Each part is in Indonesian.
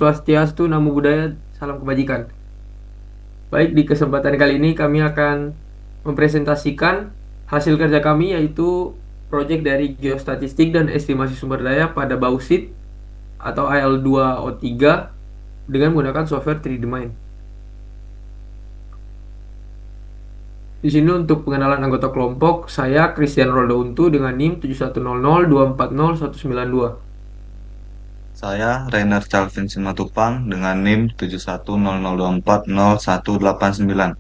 Swastiastu, Namo Buddhaya, salam kebajikan. Baik, di kesempatan kali ini kami akan mempresentasikan hasil kerja kami yaitu proyek dari geostatistik dan estimasi sumber daya pada bauksit atau AL2O3 dengan menggunakan software 3D Mind. Di sini untuk pengenalan anggota kelompok, saya Christian Roldo Untu dengan NIM 7100240192. Saya Rainer Calvin Simatupang dengan NIM 7100240189.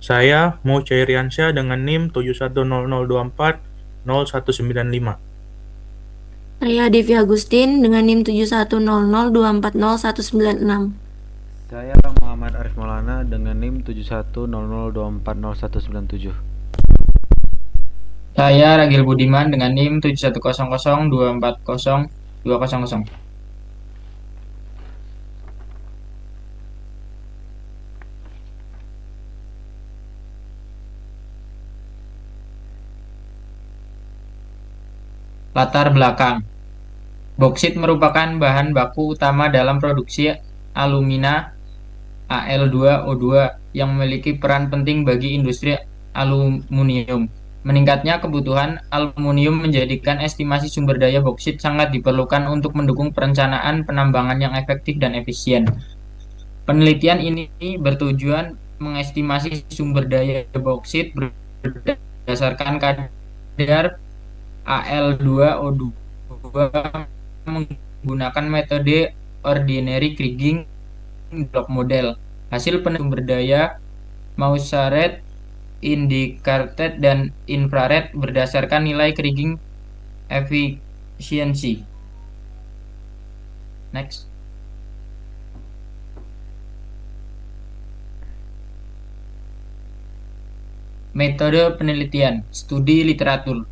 Saya Mo Cairiansyah dengan NIM 7100240195. Saya Devi Agustin dengan NIM 7100240196. Saya Muhammad Arif Maulana dengan NIM 7100240197. Saya Ragil Budiman dengan NIM 7100240200. Latar belakang. Boksit merupakan bahan baku utama dalam produksi alumina Al2O2 yang memiliki peran penting bagi industri aluminium. Meningkatnya kebutuhan aluminium menjadikan estimasi sumber daya boksit sangat diperlukan untuk mendukung perencanaan penambangan yang efektif dan efisien. Penelitian ini bertujuan mengestimasi sumber daya boksit berdasarkan kadar Al2O2 menggunakan metode ordinary kriging block model. Hasil penelitian sumber daya Maussaret, indicated dan infrared berdasarkan nilai kriging efisiensi. Next. Metode penelitian, studi literatur.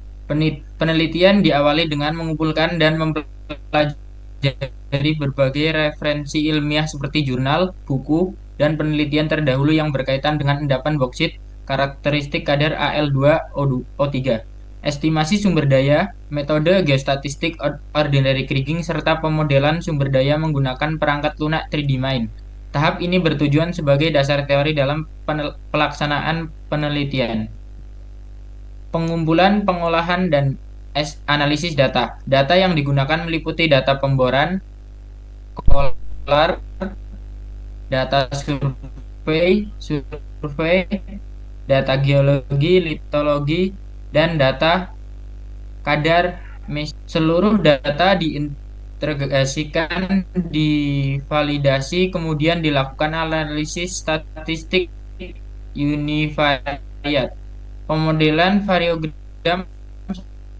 Penelitian diawali dengan mengumpulkan dan mempelajari berbagai referensi ilmiah seperti jurnal, buku, dan penelitian terdahulu yang berkaitan dengan endapan boksit, karakteristik kadar Al2O3, estimasi sumber daya, metode geostatistik ordinary kriging, serta pemodelan sumber daya menggunakan perangkat lunak 3D Mind. Tahap ini bertujuan sebagai dasar teori dalam pelaksanaan penelitian. Pengumpulan, pengolahan, dan analisis data. Data yang digunakan meliputi data pemboran, kolar, data survei, data geologi, litologi, dan data kadar. Seluruh data diintegrasikan, divalidasi, kemudian dilakukan analisis statistik univariat, pemodelan variogram,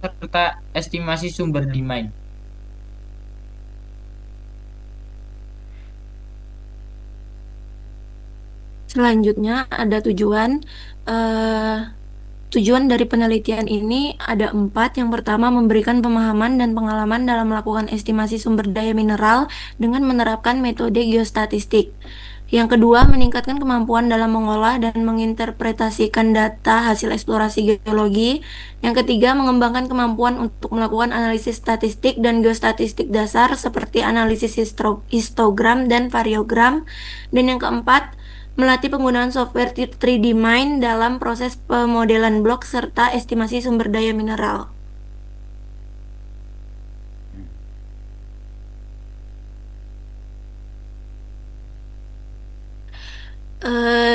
serta estimasi sumber demand. Selanjutnya ada tujuan. Tujuan dari penelitian ini ada 4. Yang pertama, memberikan pemahaman dan pengalaman dalam melakukan estimasi sumber daya mineral dengan menerapkan metode geostatistik. Yang kedua, meningkatkan kemampuan dalam mengolah dan menginterpretasikan data hasil eksplorasi geologi. Yang ketiga, mengembangkan kemampuan untuk melakukan analisis statistik dan geostatistik dasar seperti analisis histogram dan variogram. Dan yang keempat, melatih penggunaan software 3D Mind dalam proses pemodelan blok serta estimasi sumber daya mineral.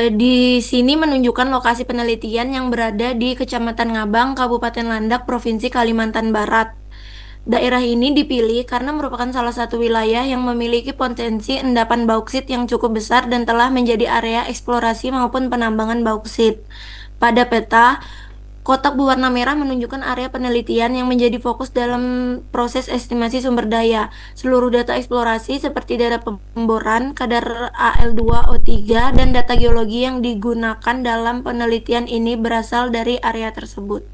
Di sini menunjukkan lokasi penelitian yang berada di Kecamatan Ngabang, Kabupaten Landak, Provinsi Kalimantan Barat. Daerah ini dipilih karena merupakan salah satu wilayah yang memiliki potensi endapan bauksit yang cukup besar dan telah menjadi area eksplorasi maupun penambangan bauksit. Pada peta, kotak berwarna merah menunjukkan area penelitian yang menjadi fokus dalam proses estimasi sumber daya. Seluruh data eksplorasi seperti data pemboran, kadar Al2O3, dan data geologi yang digunakan dalam penelitian ini berasal dari area tersebut.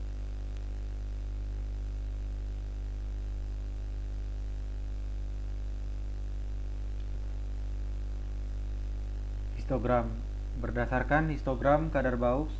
Histogram. Berdasarkan histogram kadar bauks,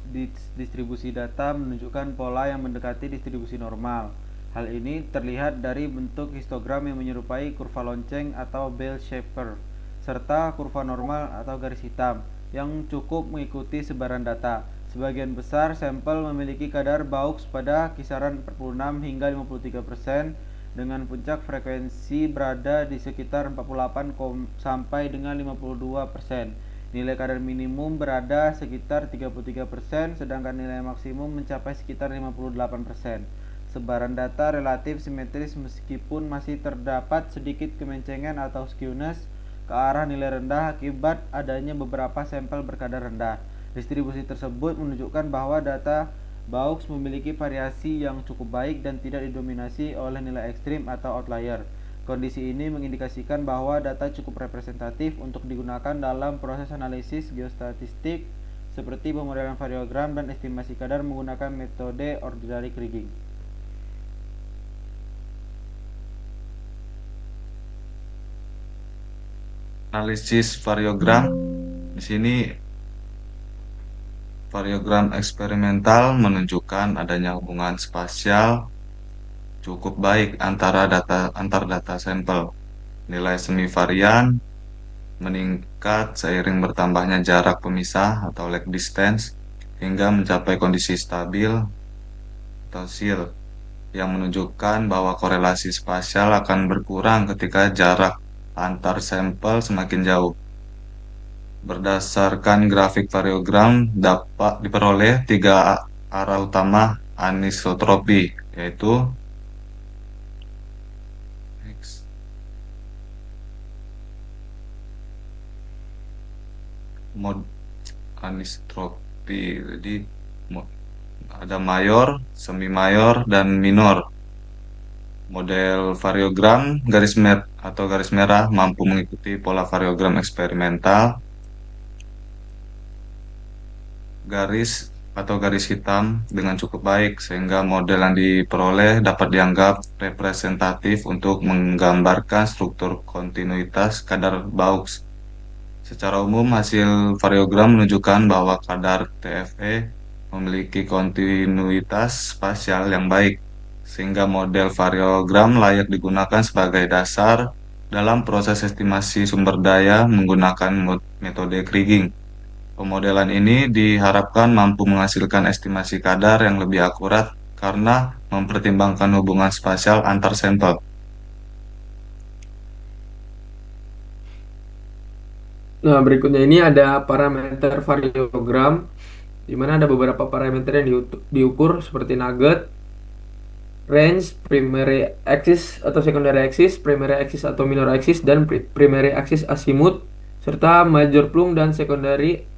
distribusi data menunjukkan pola yang mendekati distribusi normal. Hal ini terlihat dari bentuk histogram yang menyerupai kurva lonceng atau bell shaper. serta kurva normal atau garis hitam yang cukup mengikuti sebaran data. Sebagian besar sampel memiliki kadar Baux pada kisaran 46 hingga 53% dengan puncak frekuensi berada di sekitar 48 sampai dengan 52%. Nilai kadar minimum berada sekitar 33%, sedangkan nilai maksimum mencapai sekitar 58%. Sebaran data relatif simetris meskipun masih terdapat sedikit kemencengan atau skewness ke arah nilai rendah akibat adanya beberapa sampel berkadar rendah. Distribusi tersebut menunjukkan bahwa data Baux memiliki variasi yang cukup baik dan tidak didominasi oleh nilai ekstrim atau outlier. Kondisi ini mengindikasikan bahwa data cukup representatif untuk digunakan dalam proses analisis geostatistik seperti pemodelan variogram dan estimasi kadar menggunakan metode ordinary kriging. Analisis variogram. Di sini variogram eksperimental menunjukkan adanya hubungan spasial cukup baik antar data sampel. Nilai semivarian meningkat seiring bertambahnya jarak pemisah atau lag distance hingga mencapai kondisi stabil atau SIL yang menunjukkan bahwa korelasi spasial akan berkurang ketika jarak antar sampel semakin jauh. Berdasarkan grafik variogram dapat diperoleh 3 arah utama anisotropi, yaitu anisotropi. Jadi ada mayor, semi mayor, dan minor. Model variogram garis merah mampu mengikuti pola variogram eksperimental. Garis hitam dengan cukup baik sehingga model yang diperoleh dapat dianggap representatif untuk menggambarkan struktur kontinuitas kadar Baux. Secara umum, hasil variogram menunjukkan bahwa kadar TFE memiliki kontinuitas spasial yang baik, sehingga model variogram layak digunakan sebagai dasar dalam proses estimasi sumber daya menggunakan metode kriging. Pemodelan ini diharapkan mampu menghasilkan estimasi kadar yang lebih akurat karena mempertimbangkan hubungan spasial antar sampel. Nah, berikutnya ini ada parameter variogram, di mana ada beberapa parameter yang diukur seperti nugget, range, primary axis atau secondary axis, primary axis atau minor axis, dan primary axis azimuth, serta major plumb dan secondary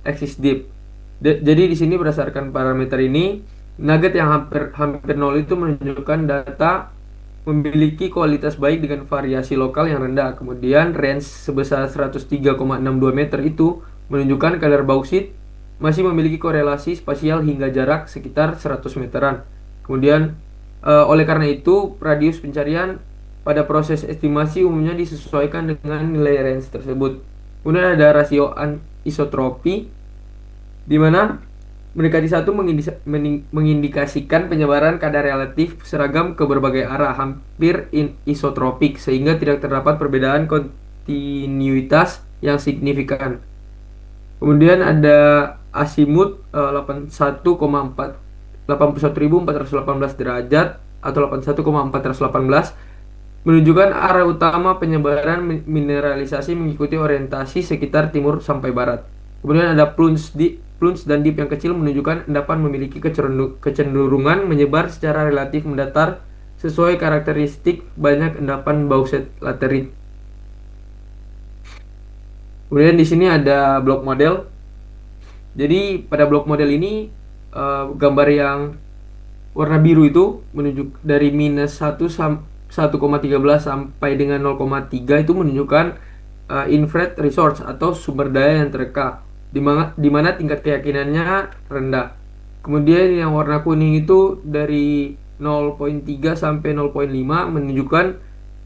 axis dip. Jadi di sini berdasarkan parameter ini, nugget yang hampir 0 itu menunjukkan data memiliki kualitas baik dengan variasi lokal yang rendah. Kemudian range sebesar 103,62 meter itu menunjukkan kadar bauksit masih memiliki korelasi spasial hingga jarak sekitar 100 meteran. Kemudian oleh karena itu radius pencarian pada proses estimasi umumnya disesuaikan dengan nilai range tersebut. Kemudian ada rasio anisotropi, di mana mendekati 1 mengindikasikan penyebaran kadar relatif seragam ke berbagai arah, hampir isotropik, sehingga tidak terdapat perbedaan kontinuitas yang signifikan. Kemudian ada azimuth 81.418 derajat atau 81,418 menunjukkan arah utama penyebaran mineralisasi mengikuti orientasi sekitar timur sampai barat. Kemudian ada plunge dan dip yang kecil menunjukkan endapan memiliki kecenderungan menyebar secara relatif mendatar sesuai karakteristik banyak endapan bauxite laterit. Kemudian di sini ada blok model. Jadi pada blok model ini gambar yang warna biru itu menunjuk dari minus 1,13 sampai dengan 0,3 itu menunjukkan inferred resource atau sumber daya yang tereka, di mana tingkat keyakinannya rendah. Kemudian yang warna kuning itu dari 0,3 sampai 0,5 menunjukkan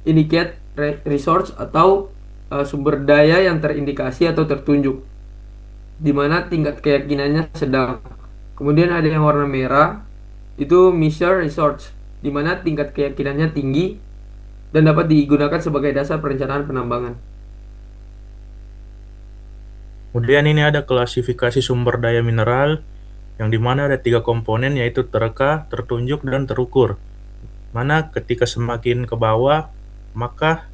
indicate resource atau sumber daya yang terindikasi atau tertunjuk, di mana tingkat keyakinannya sedang. Kemudian ada yang warna merah itu measure resource, di mana tingkat keyakinannya tinggi dan dapat digunakan sebagai dasar perencanaan penambangan. Kemudian ini ada klasifikasi sumber daya mineral, yang dimana ada 3 komponen, yaitu tereka, tertunjuk, dan terukur. Mana ketika semakin ke bawah, maka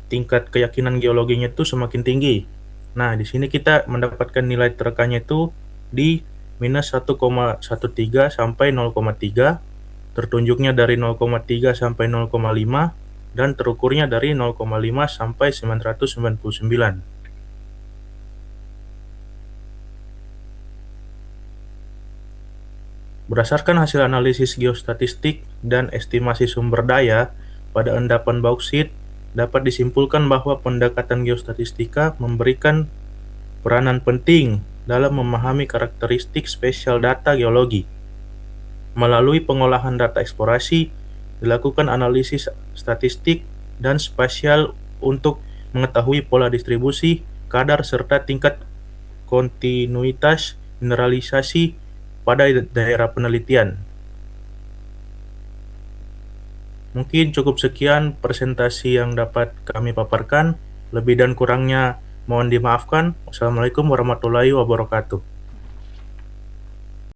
tingkat keyakinan geologinya itu semakin tinggi. Nah, di sini kita mendapatkan nilai terekanya itu di minus 1,13 sampai 0,3, tertunjuknya dari 0,3 sampai 0,5, dan terukurnya dari 0,5 sampai 999. Berdasarkan hasil analisis geostatistik dan estimasi sumber daya pada endapan bauksit, dapat disimpulkan bahwa pendekatan geostatistika memberikan peranan penting dalam memahami karakteristik spesial data geologi. Melalui pengolahan data eksplorasi, dilakukan analisis statistik dan spasial untuk mengetahui pola distribusi, kadar, serta tingkat kontinuitas mineralisasi pada daerah penelitian. Mungkin cukup sekian presentasi yang dapat kami paparkan. Lebih dan kurangnya mohon dimaafkan. Wassalamualaikum warahmatullahi wabarakatuh.